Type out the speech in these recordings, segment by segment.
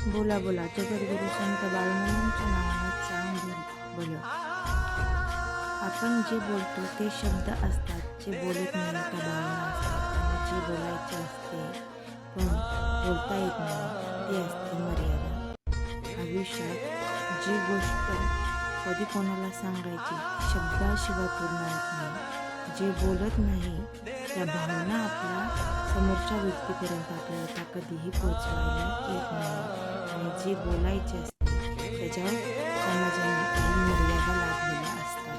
बोला बोला जगद्गुरु संत बाळूमामांच्या नावानं चांग बोल. आपण जे बोलतो ते शब्द असतात, जे बोलत नाही त्या भावना असतात, आणि जे बोलायचे असते पण बोलता येत नाही ते असते मर्यादा. आयुष्यात जी गोष्ट कधी कोणाला सांगायची शब्दाशिवाय पूर्ण होत नाही, जे बोलत नाही त्या भावना आपल्या समोरच्या व्यक्तीपर्यंत आपल्याला त्या कधीही पोचवायला येत नाही. आणि जे बोलायचे असते त्याच्यावर समाजाने काही मर्यादा लादलेल्या असतात.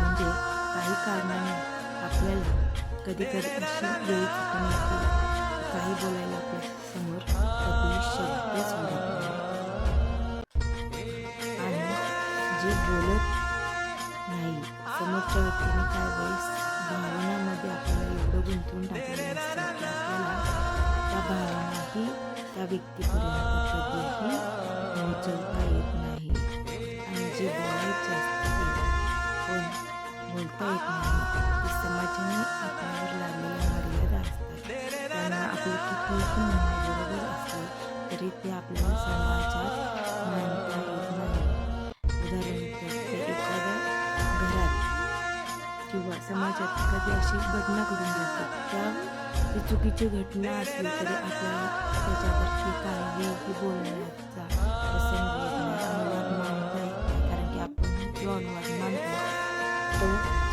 म्हणजे काही कारणाने आपल्याला कधी कधी अशी वेळ चुकून येते की काही बोलायला आपल्या समोर कधीही शब्दच उरत नाही. आणि जे बोलत नाही समोरच्या व्यक्तीने काय वेळेस भावनामध्ये आपल्याला एवढं गुंतवून टाकलेलं असतं की आपल्याला त्या भावनाही त्या व्यक्तीपर्यंत कधीही पोहोचवता येत नाही. आणि जे बोलायचे असते पण बोलता येत नाही ते समाजाने आपल्यावर लादलेल्या मर्यादा असतात. त्यांना आपलं कितीही म्हणणं बरोबर असले तरी ते आपल्याला समाजात मांडता येत नाही. उदाहरणार्थ ते एखाद्या घरात किंवा समाजात एखादी अशी घटना घडून जाते, ती चुकीची घटना असली तरी आपल्याला त्याच्यावरती काहीही बोलण्याचा प्रसंग येत नाही, अनुवाद मांडता येत नाही. कारण की आपण जो अनुवाद मांडतो तो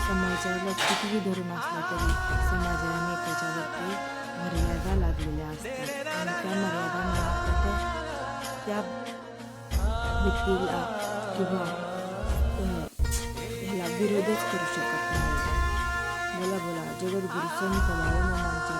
समाजाला कितीही धरून असला तरी समाजाने त्याच्यावरती मर्यादा लादलेल्या असतात. आणि त्या मर्यादांना आपण त्या व्यक्तीला किंवा ह्याला विरोधच करू शकत नाही. बोला बोला जगद्गुरु संत बाळूमामांच्या